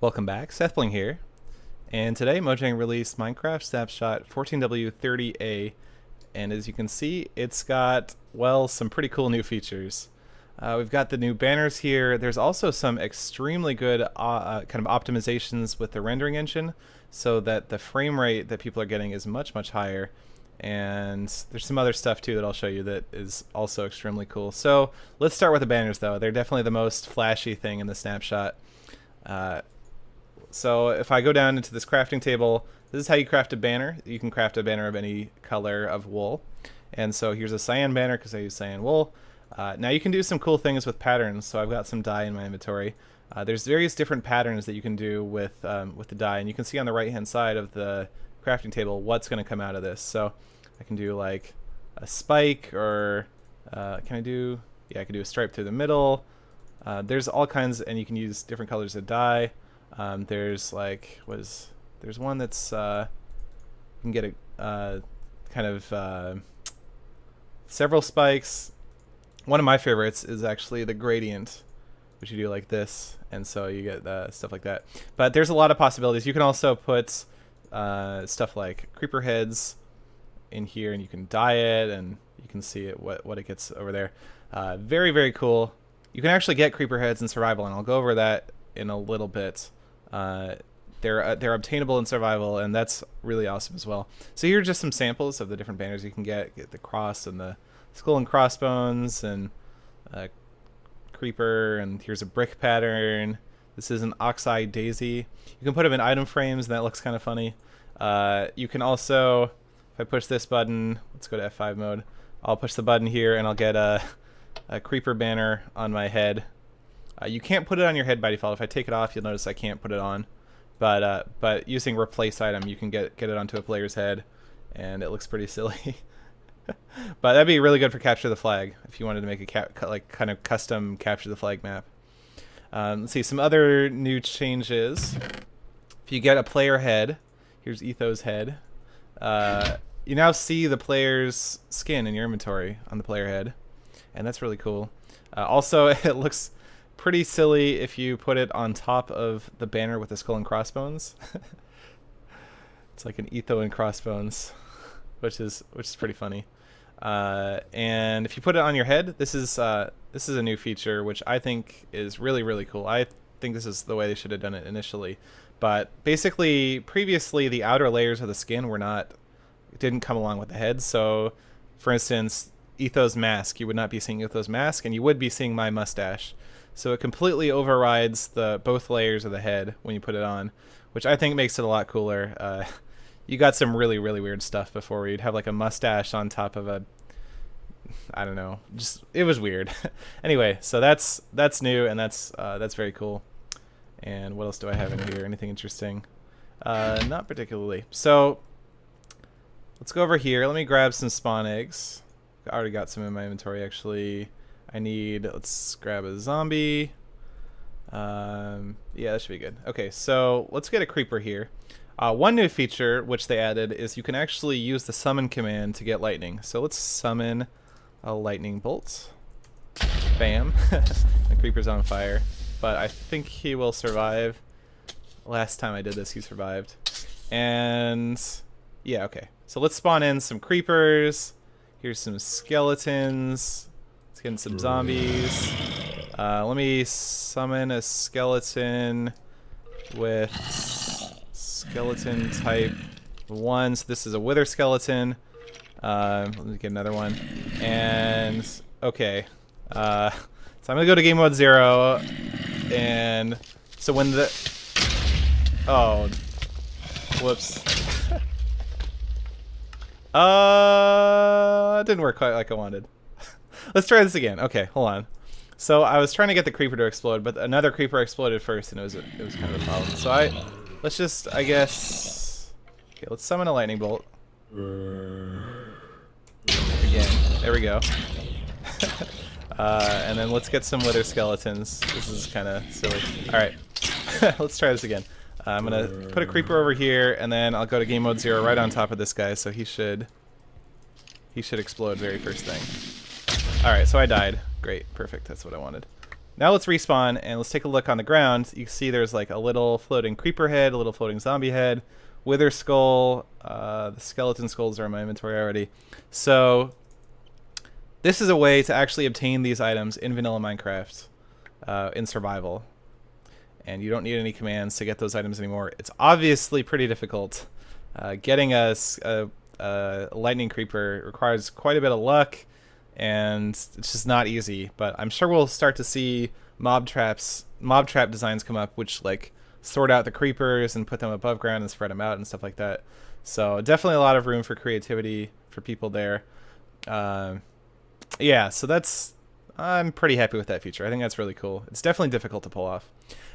Welcome back, Sethbling here, and today Mojang released Minecraft Snapshot 14W30A, and as you can see, it's got, well, some pretty cool new features. We've got the new banners here. There's also some extremely good kind of optimizations with the rendering engine, so that the frame rate that people are getting is much, much higher. And there's some other stuff too that I'll show you that is also extremely cool. So let's start with the banners though. They're definitely the most flashy thing in the snapshot. So if I go down into this crafting table, this is how you craft a banner. You can craft a banner of any color of wool. And so here's a cyan banner because I use cyan wool. Now you can do some cool things with patterns. So I've got some dye in my inventory. There's various different patterns that you can do with the dye, and you can see on the right hand side of the crafting table what's going to come out of this. So I can do like a spike, or can I do, yeah, I can do a stripe through the middle. There's all kinds, and you can use different colors of dye. There's like, there's one that's you can get a kind of several spikes. One of my favorites is actually the gradient, which you do like this, and so you get stuff like that. But there's a lot of possibilities. You can also put stuff like creeper heads in here, and you can dye it, and you can see it what it gets over there. Very, very cool. You can actually get creeper heads in survival, and I'll go over that in a little bit. They're obtainable in survival, and that's really awesome as well. So here are just some samples of the different banners you can get. Get the cross and the skull and crossbones, and creeper, and here's a brick pattern. This is an oxeye daisy. You can put them in item frames, and that looks kind of funny. You can also, if I push this button, let's go to F5 mode. I'll push the button here, and I'll get a creeper banner on my head. You can't put it on your head by default. If I take it off, you'll notice I can't put it on. But using replace item, you can get it onto a player's head, and it looks pretty silly. But that'd be really good for capture the flag if you wanted to make a like kind of custom capture the flag map. Let's see some other new changes. If you get a player head, here's Etho's head. You now see the player's skin in your inventory on the player head, and that's really cool. Also, it looks pretty silly if you put it on top of the banner with the skull and crossbones. It's like an Etho and crossbones, which is pretty funny. And if you put it on your head, this is a new feature which I think is really, really cool. I think this is the way they should have done it initially. But basically, previously the outer layers of the skin didn't come along with the head. So, for instance, Etho's mask, you would not be seeing Etho's mask, and you would be seeing my mustache. So it completely overrides both layers of the head when you put it on, which I think makes it a lot cooler. You got some really, really weird stuff before where you'd have like a mustache on top of a, I don't know, just, it was weird. Anyway, so that's new, and that's very cool. And what else do I have in here? Anything interesting? Not particularly. So let's go over here. Let me grab some spawn eggs. I already got some in my inventory, actually. Let's grab a zombie. Yeah, that should be good. Okay, so let's get a creeper here. One new feature which they added is you can actually use the summon command to get lightning. So let's summon a lightning bolt. Bam. The creeper's on fire, but I think he will survive. Last time I did this, he survived. And yeah, okay. So let's spawn in some creepers. Here's some skeletons. Let's get in some zombies. Let me summon a skeleton with skeleton type 1. So this is a wither skeleton. Let me get another one. And okay. So I'm gonna go to game mode 0, and so when whoops. It didn't work quite like I wanted. Let's try this again. Okay, hold on. So I was trying to get the creeper to explode, but another creeper exploded first, and it was kind of a problem. So let's just, I guess, okay, let's summon a lightning bolt. Again, there we go. And then let's get some wither skeletons. This is kind of silly. All right, let's try this again. I'm gonna put a creeper over here, and then I'll go to game mode 0 right on top of this guy, so he should explode very first thing. All right, so I died. Great, perfect. That's what I wanted. now let's respawn and let's take a look on the ground. You can see there's like a little floating creeper head, a little floating zombie head, wither skull. The skeleton skulls are in my inventory already. So this is a way to actually obtain these items in vanilla Minecraft in survival. And you don't need any commands to get those items anymore. It's obviously pretty difficult. Getting a lightning creeper requires quite a bit of luck, and it's just not easy. But I'm sure we'll start to see mob trap designs come up, which like sort out the creepers and put them above ground and spread them out and stuff like that. So definitely a lot of room for creativity for people there. Yeah, so I'm pretty happy with that feature. I think that's really cool. It's definitely difficult to pull off.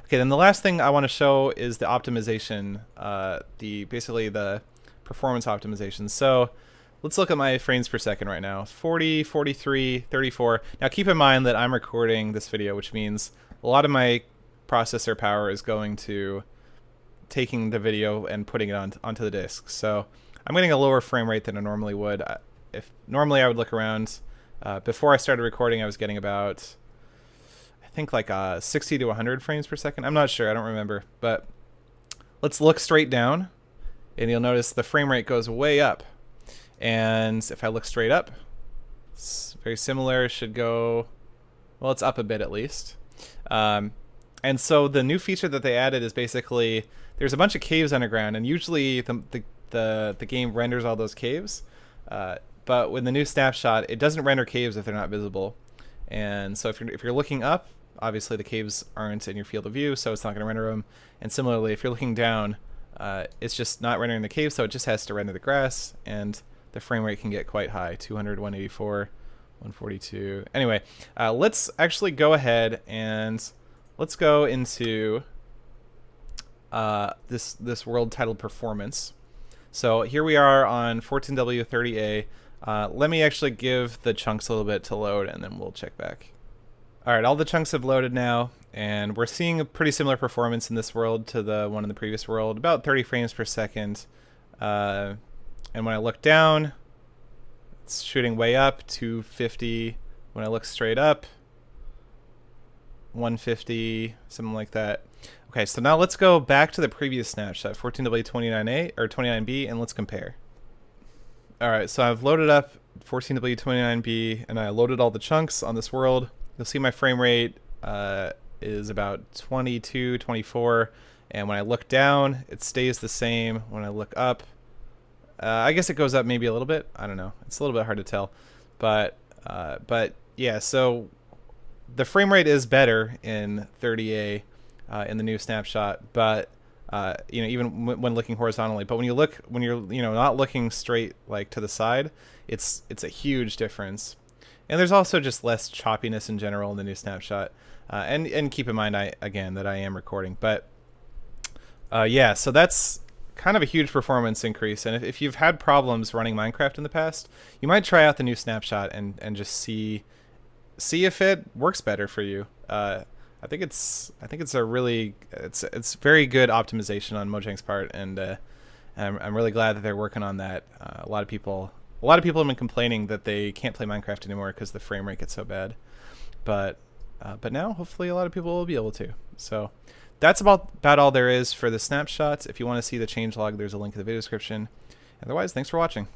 Okay, then the last thing I want to show is the optimization, basically the performance optimization. So let's look at my frames per second right now. 40, 43, 34. Now keep in mind that I'm recording this video, which means a lot of my processor power is going to taking the video and putting it onto the disk. So I'm getting a lower frame rate than I normally would. If normally I would look around, before I started recording, I was getting about, I think like 60 to 100 frames per second. I'm not sure, I don't remember. But let's look straight down, and you'll notice the frame rate goes way up. And if I look straight up, it's very similar. Should go, well, it's up a bit at least. And so the new feature that they added is basically there's a bunch of caves underground, and usually the game renders all those caves. But with the new snapshot, it doesn't render caves if they're not visible. And so if you're looking up, obviously the caves aren't in your field of view, so it's not going to render them. And similarly, if you're looking down, it's just not rendering the cave, so it just has to render the grass, and the frame rate can get quite high, 200, 184, 142. Anyway, let's actually go ahead and let's go into this world titled Performance. So here we are on 14W30A. Let me actually give the chunks a little bit to load, and then we'll check back. All right, all the chunks have loaded now, and we're seeing a pretty similar performance in this world to the one in the previous world, about 30 frames per second. And when I look down, it's shooting way up, 250. When I look straight up, 150, something like that. Okay, so now let's go back to the previous snapshot, 14W29A or 29B, and let's compare. All right, so I've loaded up 14W29B, and I loaded all the chunks on this world. You'll see my frame rate is about 22, 24, and when I look down, it stays the same. When I look up, I guess it goes up maybe a little bit. I don't know. It's a little bit hard to tell, but yeah. So the frame rate is better in 30A in the new snapshot, but you know, even when looking horizontally. But when you're not looking straight like to the side, it's a huge difference. And there's also just less choppiness in general in the new snapshot. And keep in mind, again, that I am recording. But yeah, so that's kind of a huge performance increase. And if you've had problems running Minecraft in the past, you might try out the new snapshot and just see if it works better for you. I think it's a really it's very good optimization on Mojang's part, and I'm really glad that they're working on that. A lot of people have been complaining that they can't play Minecraft anymore because the frame rate gets so bad, but now hopefully a lot of people will be able to. So that's about all there is for the snapshots. If you want to see the changelog, there's a link in the video description. Otherwise, thanks for watching.